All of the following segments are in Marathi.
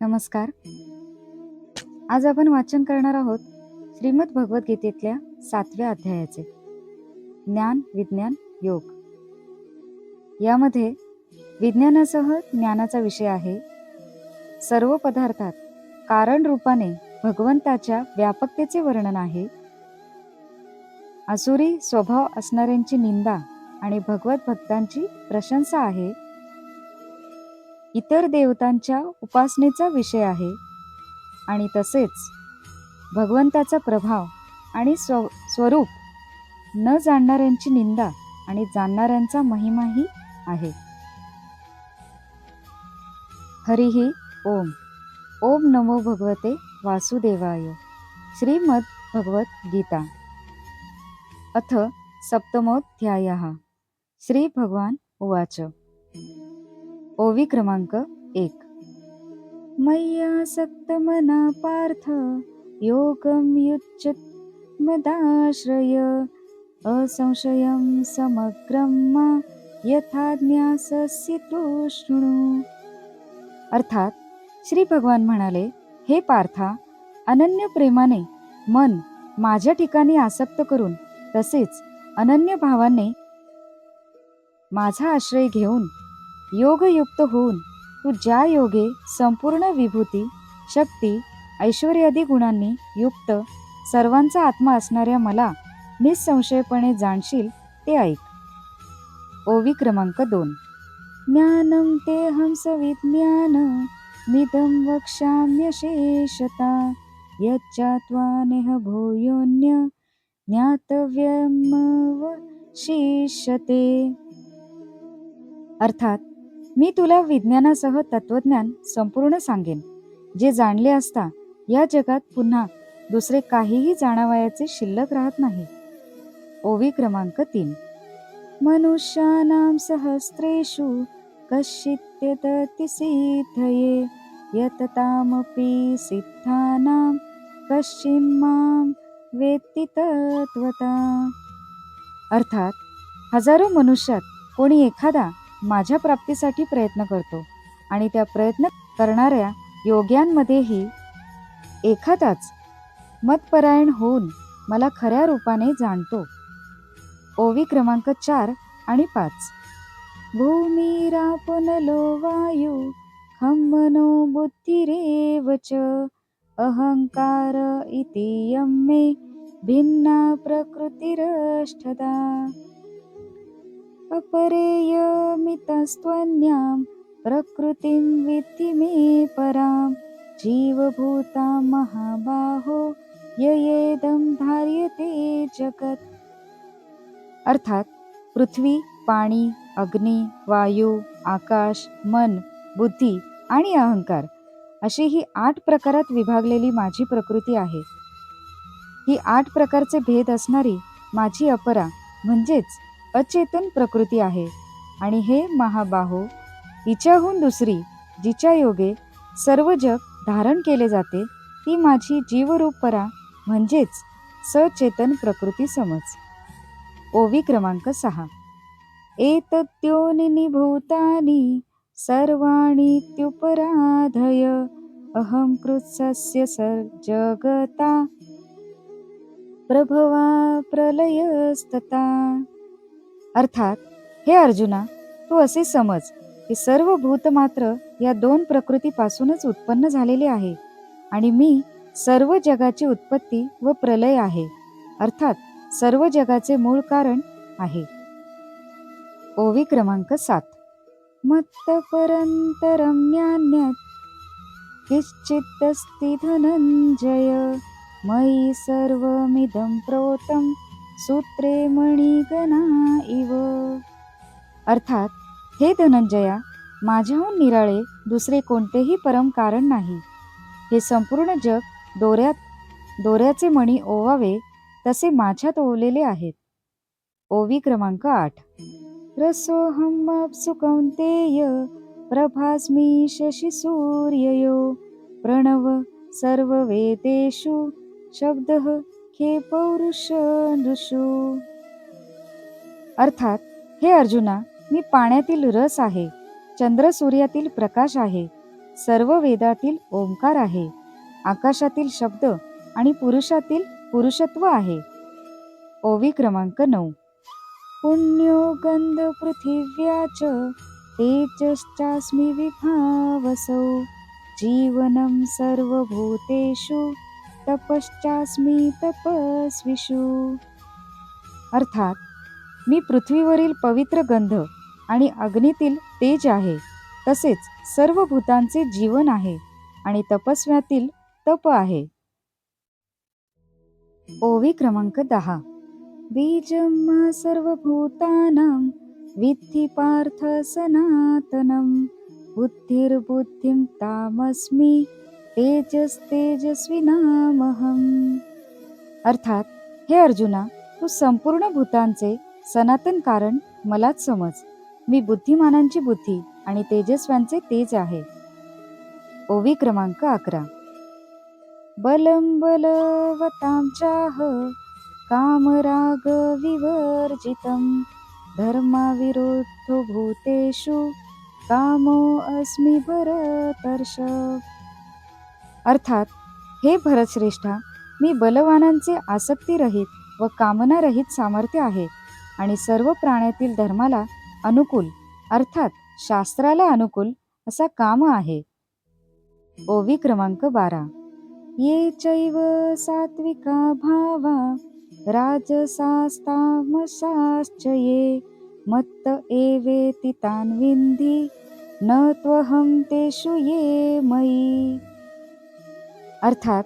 नमस्कार. आज आपण वाचन करणार आहोत श्रीमद भगवद्गीतेतल्या 7व्या अध्यायाचे ज्ञान, विज्ञान, योग. यामध्ये विज्ञानासह ज्ञानाचा विषय आहे. सर्व पदार्थात कारण रूपाने भगवंताच्या व्यापकतेचे वर्णन आहे. आसुरी स्वभाव असणाऱ्यांची निंदा आणि भगवत भक्तांची प्रशंसा आहे. इतर देवतांच्या उपासनेचा विषय आहे आणि तसेच भगवंताचा प्रभाव आणि स्वरूप न जाणणाऱ्यांची निंदा आणि जाणणाऱ्यांचा महिमाही आहे. हरिही ओम. ओम नमो भगवते वासुदेवाय. श्रीमद भगवत गीता अथ सप्तमोऽध्यायः. श्री भगवान उवाच. ओवी क्रमांक 1. मय्यासक्तमना पार्थ योगं युज्यत मदाश्रय असंशयं समग्रं मा यथा ज्ञास्यसि तु शृणु. अर्थात श्री भगवान म्हणाले, हे पार्था, अनन्य प्रेमाने मन माझ्या ठिकाणी आसक्त करून तसेच अनन्य भावाने माझा आश्रय घेऊन योगयुक्त होऊन तू ज्या योगे संपूर्ण विभूती, शक्ती, ऐश्वर्यादी गुणांनी युक्त सर्वांचा आत्मा असणाऱ्या मला निसंशयपणे जाणशील ते ऐक. ओवी क्रमांक 2. ज्ञानं तेऽहं सविज्ञानमिदं वक्ष्याम्यशेषतः यच्चात्वा नेह भूयोऽन्य ज्ञातव्यमवशिष्यते. अर्थात मी तुला विज्ञानासह तत्वज्ञान संपूर्ण सांगेन, जे जाणले असता या जगात पुन्हा दुसरे काहीही जाणावयाचे शिल्लक राहत नाही. ओवी क्रमांक 3. मनुष्याणां सहस्रेषु कश्चिद्यतति सिद्धये यततामपि सिद्धानां कश्चिन्मां वेत्ति तत्त्वतः. अर्थात हजारो मनुष्यात कोणी एखादा माझ्या प्राप्तीसाठी प्रयत्न करतो आणि त्या प्रयत्न करणाऱ्या योग्यांमध्येही एखादाच मतपरायण होऊन मला खऱ्या रूपाने जाणतो. ओवी क्रमांक 4 आणि 5. भूमिरापनलो वायु खं मनो बुद्धिरेव च अहंकार इतीयं मे भिन्ना प्रकृतिरष्टधा. अपरेयमितस्त्वन्यां प्रकृतिं विद्धि मे परां जीवभूतां महाबाहो ययेदं धार्यते जगत्. अर्थात पृथ्वी, पाणी, अग्नी, वायू, आकाश, मन, बुद्धी आणि अहंकार अशी ही 8 प्रकारात विभागलेली माझी प्रकृती आहे. ही 8 प्रकारचे भेद असणारी माझी अपरा म्हणजेच अचेतन प्रकृती आहे आणि हे महाबाहो, हिच्याहून दुसरी जिच्या योगे सर्व जग धारण केले जाते ती माझी जीवरूप परा म्हणजेच सचेतन प्रकृती समज. ओवी क्रमांक 6. एतद्योनिनी भूतानि सर्वाणीत्युपराधय अहं कृत्स्नस्य जगता प्रभवा प्रलयस्तथा. अर्थात हे अर्जुना, तू असे समज की सर्व भूत मात्र या 2 प्रकृतीपासूनच उत्पन्न झालेले आहे आणि मी सर्व जगाची उत्पत्ती व प्रलय आहे, अर्थात सर्व जगाचे मूळ कारण आहे. ओवी क्रमांक 7. मत्तपरन्तरं नान्यत् किंचिदस्ति धनञ्जय मयि सर्वमिदं प्रोतं सूत्रे मणिगणा इव. अर्थात हे धनंजया, माझ्याहून निराळे दुसरे कोणतेही परम कारण नाही. हे संपूर्ण जग दोऱ्याचे मणी ओवावे तसे माझ्यात ओवलेले आहेत. ओवी क्रमांक 8. रसोऽहमप्सु कौन्तेय प्रभास्मि शशिसूर्ययो प्रणव सर्ववेदेषु शब्दः खे पौरुषदृषु. अर्थात हे अर्जुना, मी पाण्यातील रस आहे, चंद्र सूर्यातील प्रकाश आहे, सर्व वेदातील ओंकार आहे, आकाशातील शब्द आणि पुरुषातील पुरुषत्व आहे. ओवी क्रमांक 9. पुण्यो गंध पृथिव्याच तेजश्चास्मि विभावसौ जीवनं सर्वभूतेषु तपश्चास्मि तपस्विषु. अर्थात मी पृथ्वीवरील पवित्र गंध आणि अग्नीतील तेज आहे, तसेच सर्व भूतांचे जीवन आहे आणि तपस्व्यातील तप आहे. ओवी क्रमांक 10. बीजं सर्वभूतानां विद्धि पार्थ सनातनं बुद्धिर्बुद्धिं तामस्मि तेजस्तेजस्विनामहम्. अर्थात हे अर्जुना, तू संपूर्ण भूतांचे सनातन कारण मलाच समज. मी बुद्धिमानांची बुद्धी आणि तेजस्व्यांचे तेज आहे. ओवी क्रमांक 11. बलं बलवतां चाह कामराग विवर्जितं धर्मविरुद्धो भूतेषु कामो अस्मि भरतर्षभ. अर्थात हे भरतश्रेष्ठा, मी बलवानांचे आसक्तीरहित व कामनारहित सामर्थ्य आहे आणि सर्व प्राण्यातील धर्माला अनुकूल अर्थात शास्त्राला अनुकूल असा काम आहे. ओवी क्रमांक 12. ये चैव सात्विका भावा राजसास्तामसाश्च ये मत्त एवेति तान् विन्धि न त्वहं तेषु ये मयी. अर्थात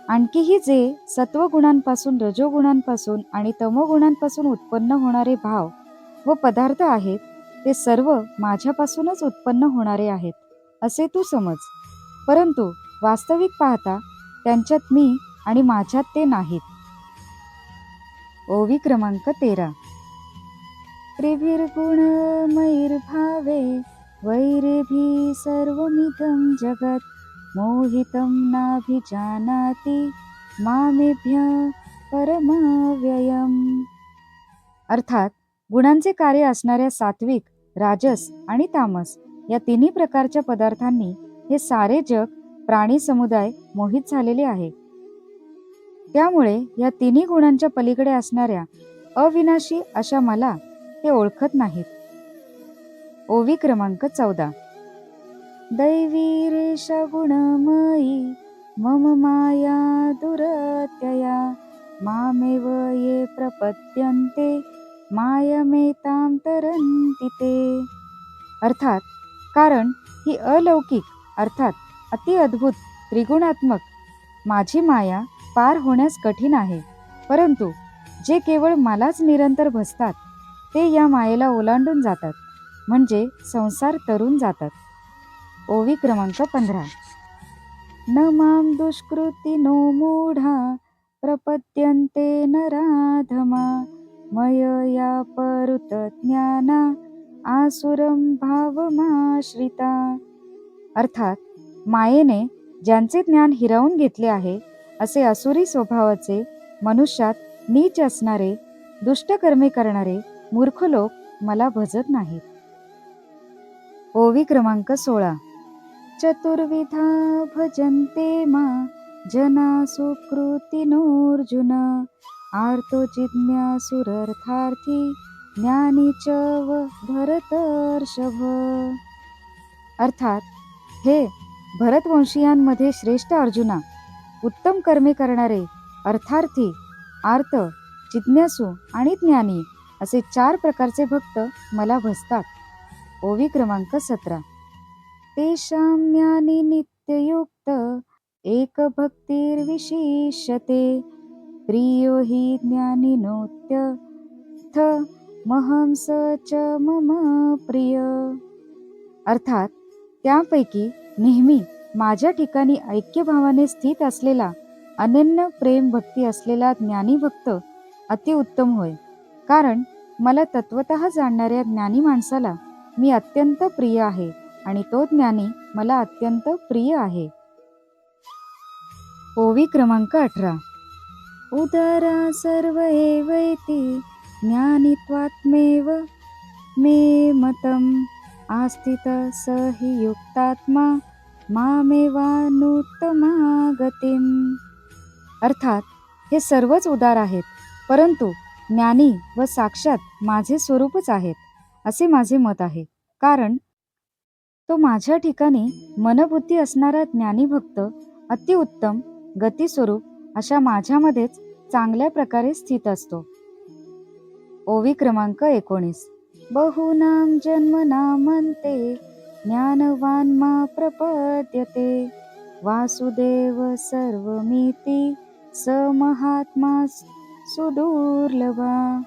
आणखीही जे सत्वगुणांपासून, रजोगुणांपासून आणि तमोगुणांपासून उत्पन्न होणारे भाव व पदार्थ आहेत, ते सर्व माझ्यापासूनच उत्पन्न होणारे आहेत असे तू समज. परंतु वास्तविक पाहता त्यांच्यात मी आणि माझ्यात ते नाहीत. ओवी क्रमांक 13. त्रिभिर्गुणमयैर्भावे वैरेभिः सर्वमिदं जगत् मोहितं नाभिजानाति मामेभ्यः परमव्ययम्. अर्थात गुणांचे कार्य असणाऱ्या सात्विक, राजस आणि तामस या तिन्ही प्रकारच्या पदार्थांनी हे सारे जग प्राणी समुदाय मोहित झालेले आहे. त्यामुळे या तिन्ही गुणांच्या पलीकडे असणाऱ्या अविनाशी अशा मला ते ओळखत नाहीत. ओवी क्रमांक 14. दैवी रेषा गुणमयी मम माया दुरत्यया मामेव ये प्रपद्यन्ते मायमेतां तरन्ति ते. अर्थात कारण ही अलौकिक अर्थात अति अद्भुत त्रिगुणात्मक माझी माया पार होण्यास कठीण आहे, परंतु जे केवळ मलाच निरंतर भजतात ते या मायेला ओलांडून जातात, म्हणजे संसार तरून जातात. ओवी क्रमांक 15. न मां दुष्कृतिनो मूढा प्रपद्यन्ते नराधमा मयया परुत ज्ञाना आसुरं भावमाश्रिता. अर्थात मायेने ज्यांचे ज्ञान हिरावून घेतले आहे असे असुरी स्वभावाचे, मनुष्यात नीच असणारे, दुष्ट कर्मे करणारे मूर्ख लोक मला भजत नाहीत. ओवी क्रमांक 16. चतुर्विधा भजन्ते मा जना सुकृतिनोऽर्जुन आर्तो जिज्ञासुरर्थार्थी ज्ञानी च व भरतर्षभ. अर्थात हे भरतवंशीयांमध्ये श्रेष्ठ अर्जुना, उत्तम कर्मे करणारे, अर्थार्थी, आर्त, जिज्ञासू आणि ज्ञानी असे 4 प्रकारचे भक्त मला भजतात. ओवी क्रमांक 17. तेषां ज्ञानी नित्ययुक्त एकभक्तिर्विशिष्यते प्रियो हि ज्ञानिनोत्यथ महं स च मम प्रिय. अर्थात त्यापैकी नेहमी माझ्या ठिकाणी ऐक्यभावाने स्थित असलेला, अनन्य प्रेम भक्ती असलेला ज्ञानी भक्त अतिउत्तम होय. कारण मला तत्वतः जाणणाऱ्या ज्ञानी माणसाला मी अत्यंत प्रिय आहे आणि तो ज्ञानी मला अत्यंत प्रिय आहे. ओवी क्रमांक 18. उदरा सर्व एवैति ज्ञानित्वात्मेव मे मतम् आस्थित स हि युक्तात्मा मामेवानुत्तमागतिम्. अर्थात हे सर्वच उदार आहेत, परंतु ज्ञानी व साक्षात माझे स्वरूपच आहेत, असे माझे मत आहे. कारण तो माझ्या ठिकाणी मनबुद्धी असणारा ज्ञानी भक्त अतिउत्तम गतिस्वरूप अशा माझ्यामध्येच चांगल्या प्रकारे स्थित असतो. ओवी क्रमांक 19. बहूनां जन्मनामन्ते ज्ञानवान् मा प्रपद्यते वासुदेव सर्वमिति स महात्मा सुदुर्लभा.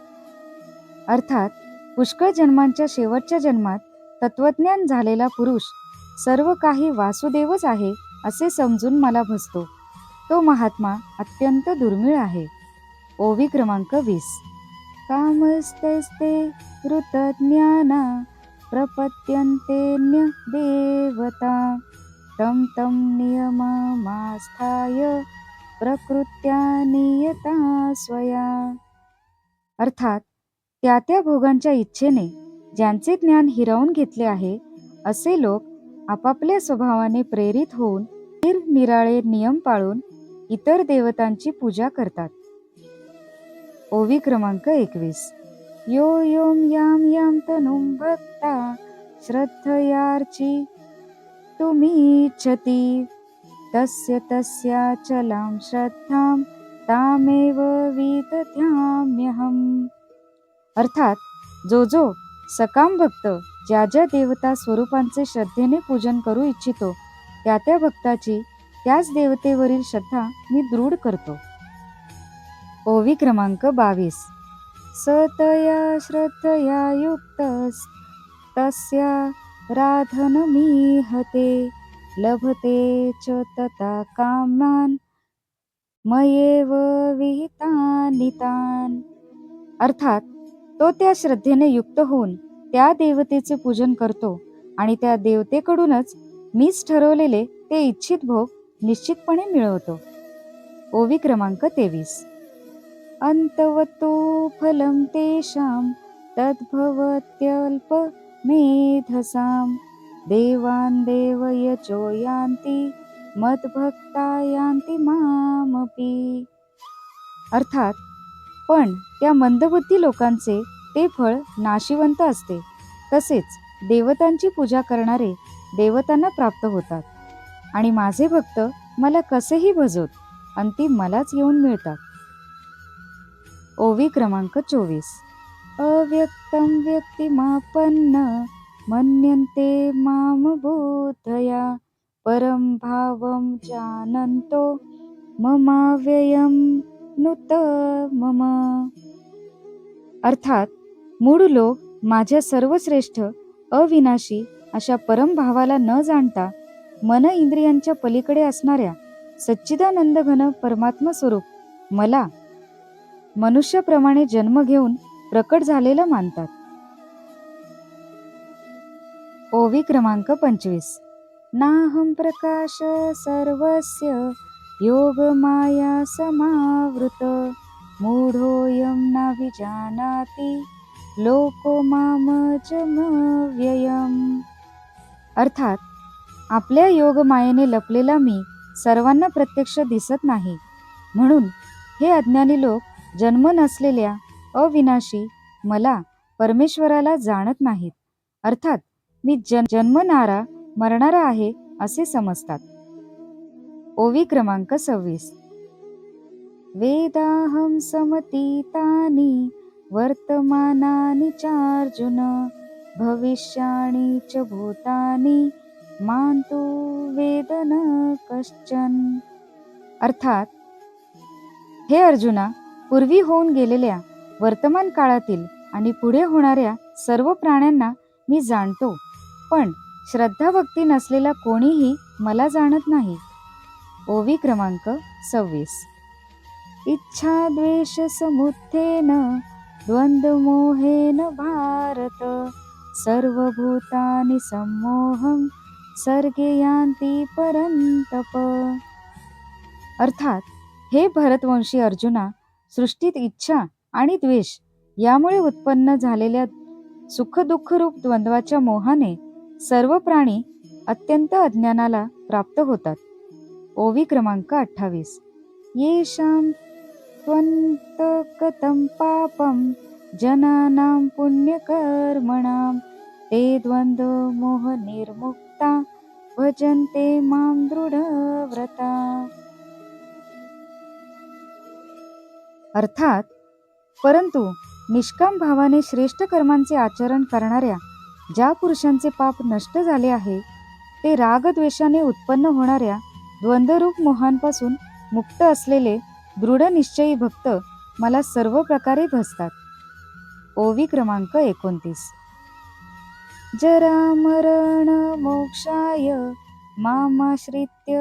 अर्थात पुष्कळ जन्मांच्या शेवटच्या जन्मात तत्वज्ञान झालेला पुरुष सर्व काही वासुदेवच आहे असे समजून मला भजतो. तो महात्मा अत्यंत दुर्मिळ आहे. ओवी क्रमांक 20. कामस्तैस्ते ऋतज्ञाना प्रपद्यन्तेऽन्य देवता तं तं नियममास्थाय प्रकृत्या नियता स्वया. अर्थात त्या त्या भोगांच्या इच्छेने ज्यांचे ज्ञान हिरावून घेतले आहे असे लोक आपापल्या स्वभावाने प्रेरित होऊन निराळे नियम पाळून इतर देवतांची पूजा करतात. ओवी क्रमांक 21. यो योम याम याम तनुम भक्ता श्रद्धयार्ची तुमीच्छति तस्य तस्याचलां श्रद्धां तामेव विदधाम्यहम्. अर्थात जो जो सकाम भक्त ज्या ज्या देवता स्वरूपांचे श्रद्धेने पूजन करू इच्छितो त्या त्या भक्ताची त्याच देवतेवरील श्रद्धा मी दृढ करतो. ओवी क्रमांक 22. सतया श्रद्धया युक्तस्तस्या राधनमीहते लभते च तथा कामान् मयेव विहितानि तान्. अर्थात तो त्या श्रद्धेने युक्त होऊन त्या देवतेचे पूजन करतो आणि त्या देवतेकडूनच मीच ठरवलेले ते इच्छित भोग निश्चितपणे मिळवतो. ओवी क्रमांक 23. अंतवतो फलं तेषां तद्भवत्यल्पमेधसां देवान् देवयजो यान्ति मद्भक्ता यान्ति मामपि. अर्थात पण त्या मंदबुद्धी लोकांचे ते फळ नाशिवंत असते. तसेच देवतांची पूजा करणारे देवतांना प्राप्त होतात आणि माझे भक्त मला कसेही भजवत अंतिम मलाच येऊन मिळतात. ओवी क्रमांक 24. अव्यक्तं व्यक्तिमापन्न मन्यन्ते माम बुद्धया परं भावं जानन्तो ममाव्ययं नुत मम. अर्थात मूढ लोक माझ्या सर्वश्रेष्ठ अविनाशी अशा परमभावाला न जाणता मन इंद्रियांच्या पलीकडे असणाऱ्या सच्चिदानंद घन परमात्मा स्वरूप मला मनुष्याप्रमाणे जन्म घेऊन प्रकट झालेलं मानतात. ओवी क्रमांक 25. नाहं प्रकाश सर्वस्य योगमाया समावृत मूढोऽयं न विजानाति लोको मामजमव्ययम्. अर्थात आपल्या योगमायेने लपलेला मी सर्वांना प्रत्यक्ष दिसत नाही, म्हणून हे अज्ञानी लोक जन्म नसलेल्या अविनाशी मला परमेश्वराला जाणत नाहीत. अर्थात मी जन्मणारा मरणारा आहे असे समजतात. ओवी क्रमांक 26. वेदाहं समतीतानि वर्तमानानि चार्जुन भविष्याणि च भूतानि मां तु वेद न कश्चन. अर्थात हे अर्जुना, पूर्वी होऊन गेलेल्या वर्तमान काळातील आणि पुढे होणाऱ्या सर्व प्राण्यांना मी जाणतो, पण श्रद्धा भक्ती नसलेला कोणीही मला जाणत नाही. ओवी क्रमांक 26. इच्छा द्वेष समुत्थेन द्वंद्वमोहेन भारत सर्वभूतानि सम्मोहं सर्गे यान्ति परन्तप. अर्थात हे भरतवंशी अर्जुना, सृष्टीत इच्छा आणि द्वेष यामुळे उत्पन्न झालेल्या सुख दुःख रूप द्वंद्वाच्या मोहाने सर्व प्राणी अत्यंत अज्ञानाला प्राप्त होतात. ओवी क्रमांक 28. येषां त्वन्तगतं पापं जनानां पुण्यकर्मणां ते द्वन्द्वमोहनिर्मुक्ता भजन्ते मां दृढव्रता. अर्थात, परंतु निष्काम भावाने श्रेष्ठ कर्मांचे आचरण करणाऱ्या ज्या पुरुषांचे पाप नष्ट झाले आहे, ते रागद्वेषाने उत्पन्न होणाऱ्या द्वंद्वरूप मोहांपासून मुक्त असलेले दृढ निश्चयी भक्त मला सर्व प्रकारे भजतात. ओवी क्रमांक 29. जरामरण मोक्षाय मामाश्रित्य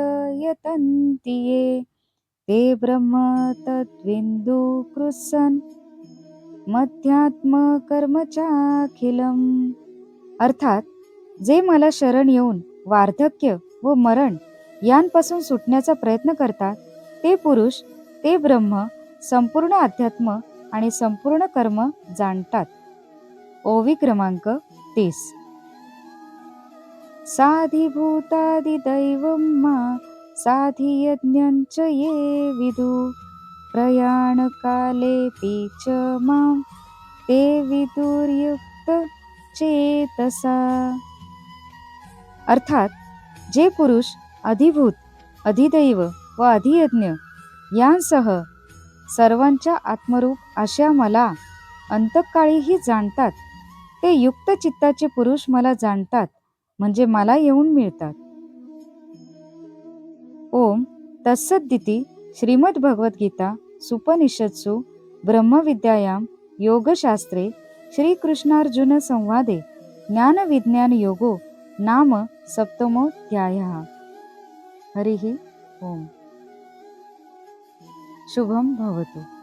यतन्ति ये ते ब्रह्म तद्विन्दु कृत्स्नं मध्यात्म कर्मचाखिलम. अर्थात, जे मला शरण येऊन वार्धक्य व मरण यांपासून सुटण्याचा प्रयत्न करतात, ते पुरुष, ते ब्रह्म, संपूर्ण अध्यात्म आणि संपूर्ण कर्म जाणतात. ओवी क्रमांक 30. साधिभूतादिदैवं मा साधियज्ञञ्च ये विदु प्रयाणकालेऽपि च मां ते विदुर्युक्त चेतसा. अर्थात, जे पुरुष अधिभूत, अधिदैव व अधियज्ञ यांसह सर्वांच्या आत्मरूप अशा मला अंतकाळीही जाणतात, ते युक्त चित्ताचे पुरुष मला जाणतात, म्हणजे मला येऊन मिळतात. ओम तत्सदिति श्रीमद्भगवद्गीता सुपनिषत्सु ब्रह्मविद्यायां योगशास्त्रे श्रीकृष्णार्जुन संवादे ज्ञानविज्ञानयोगो नाम सप्तमोऽध्यायः. हरिः ओम. शुभं भवतु.